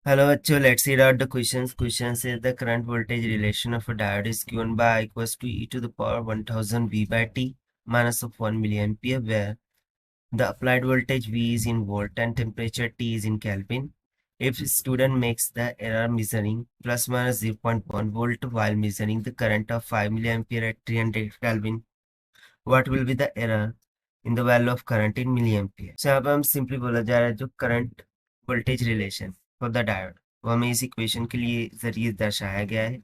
Hello, bachcho. Let's read out the questions. Question says the current voltage relation of a diode is Q1 by I equals to e to the power 1000 V by T minus of 1 milliampere, where the applied voltage V is in volt and temperature T is in Kelvin. If student makes the error measuring plus minus 0.1 volt while measuring the current of 5 milliampere at 300 Kelvin, what will be the error in the value of current in milliampere? So यहाँ पे हम simply बोला जा रहा है जो current voltage relation for the diode वो हमें इस इक्वेशन के लिए जरिए दर्शाया गया है,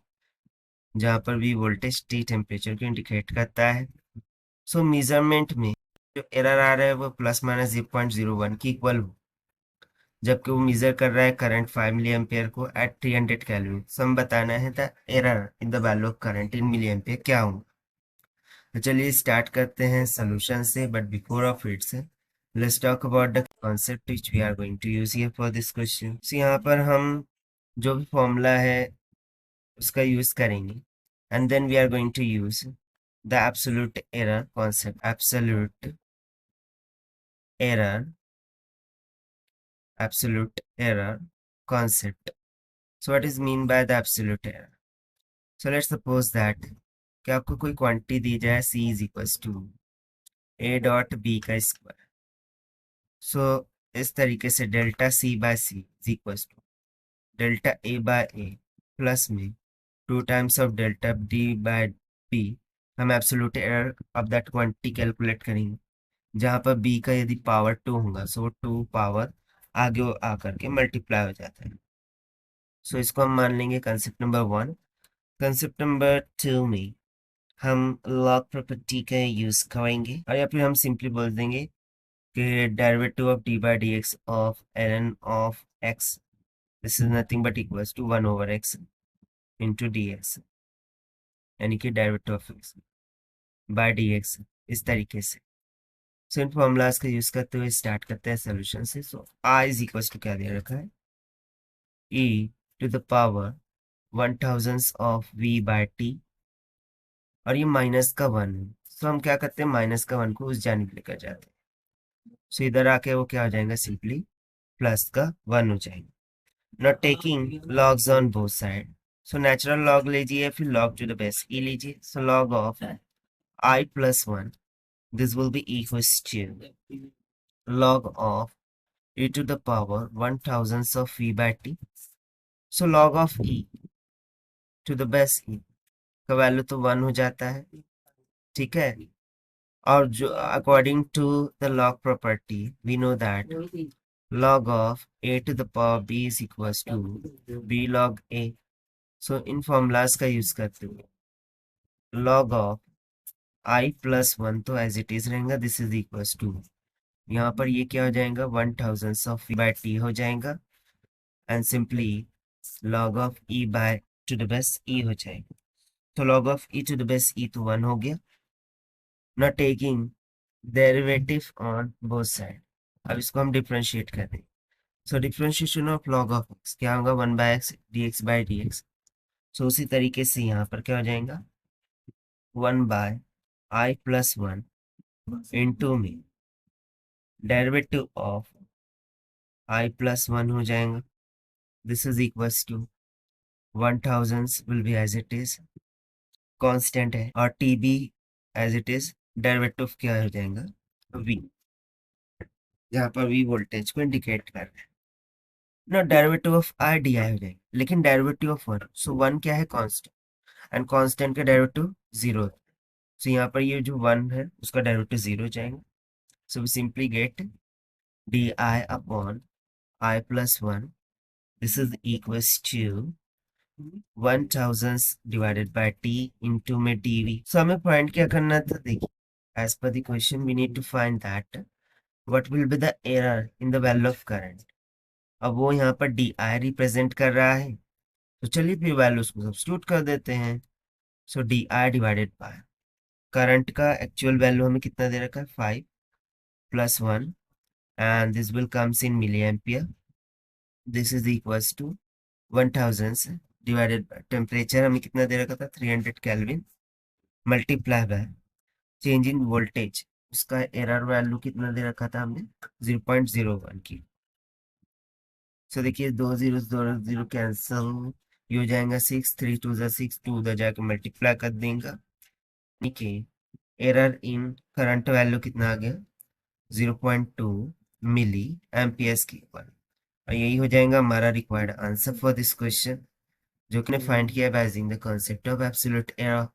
जहाँ पर भी वोल्टेज टी टेम्परेचर को इंडिकेट करता है। सो मेजरमेंट में जो एरर आ रहा है वो प्लस माइनस 0.01 की इक्वल हो, जबकि वो मेजर कर रहा है करंट 5 मिली एम्पियर को एट 300 केल्विन। सो हम बताना है the error in the value of current in milliampere क्या हो। तो चलिए स्टार्ट करते हैं सोल्यूशन से, बट बिफोर ऑफ इट से let's talk about the concept which we are going to use here for this question. So यहाँ पर हम जो भी फॉर्मूला है उसका यूज करेंगे, and then we are going to use the absolute error concept. Absolute error concept. So what is mean by the absolute error? So let's suppose that कि आपको कोई क्वांटिटी दी जाए c is equals to a dot b का square. So इस तरीके से delta c by c is equals to delta a by a plus में 2 times of delta d by b। हम absolute error of that quantity calculate करेंगे, जहाँ पर b का यदि पावर 2 होगा सो 2 पावर आगे आकर के मल्टीप्लाई हो जाता है। सो इसको हम मान लेंगे कंसेप्ट नंबर 1। कंसेप्ट नंबर 2 में हम लॉग प्रॉपर्टी का यूज करेंगे, और या फिर हम सिंपली बोल देंगे कि derivative of d by D x of ln of x, this is nothing but equals to 1 over x into d x, यानी कि derivative of x by d x, इस तरीके से। सो इन फॉर्मूलाज का यूज करते हुए स्टार्ट करते हैं सोल्यूशन से। So I is equals to क्या दे रखा है, E to the power 1000 of V by T, और ये माइनस का 1 है। सो हम क्या करते हैं, माइनस का 1 को उस जानिब लेकर जाते हैं। सो इधर आके वो क्या हो जाएगा, सिंपली प्लस का 1 हो जाएगा। Not taking logs on both side, so natural log लीजिए फिर log to the base e लीजिए। So log of I plus 1, this will be equals to log of e to the power 1000 of v by t। So log of e to the base e का value तो 1 हो जाता है, ठीक है। और जो according to the log property we know that log of a to the power b is equals to b log a। So in formulas का यूज करते हुए log of i प्लस 1 तो एज इट इज रहेगा, this is equals to यहाँ पर ये क्या हो जाएगा 1000 ऑफ v बाय t हो जाएगा, and simply log of e by to the base e हो जाएगा। तो log of e to the base e तो 1 हो गया। Not taking derivative on both side, अब इसको हम डिफरेंशिएट कर देंगे। So differentiation of log of x क्या होगा, 1 by X D X by D X. So उसी तरीके से यहाँ पर क्या हो जाएगा 1 बाय आई प्लस 1 इंटू में डेरिवेटिव ऑफ आई प्लस 1 हो जाएगा, this is equals to 1000 will be as it is constant है, और t b as it is derivative क्या हो जाएगा वी, जहाँ पर वी वोल्टेज को इंडिकेट कर रहे हैं ना। Derivative of I D I हो जाएगा, लेकिन डेरिवेटिव ऑफ 1, सो 1 क्या है कांस्टेंट, एंड कांस्टेंट का डेरिवेटिव 0। सो यहाँ पर ये जो 1 है उसका डेरिवेटिव 0 हो जाएगा। So we simply get d I upon I plus 1, this is equals to 1000 divided by t into में डीवी। सो हमें फाइंड क्या करना था, देखिए as per the question we need to find that what will be the error in the value of current. अब वो यहाँ पर डी आई रिप्रेजेंट कर रहा है, तो चलिए फिर वैल्यू उसको सब्स्टिट्यूट कर देते हैं। So D I divided by current का एक्चुअल वैल्यू हमें कितना दे रखा है 5 plus 1, and this will comes in milliampere, this is equals to 1000 divided by temperature हमें कितना दे रखा था 300 kelvin, multiply by change in voltage, उसका एरर वैल्यू कितना दे रखा था हमने 0.01 की। सो देखिए 2 0 कैंसल, ये हो जाएगा 6, 3 2 6, 2 उधर जाके मल्टीप्लाई कर देगा। ठीक है, एरर इन करंट वैल्यू कितना आ गया 0.2 मिली एम्पियर्स के ऊपर। और यही हो जाएगा हमारा required answer for this question, जो कि फाइंड किया by using the concept of absolute error.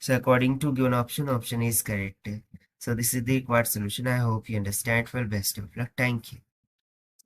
So according to given option is correct. So this is the required solution. I hope you understand. Well, best of luck. Thank you.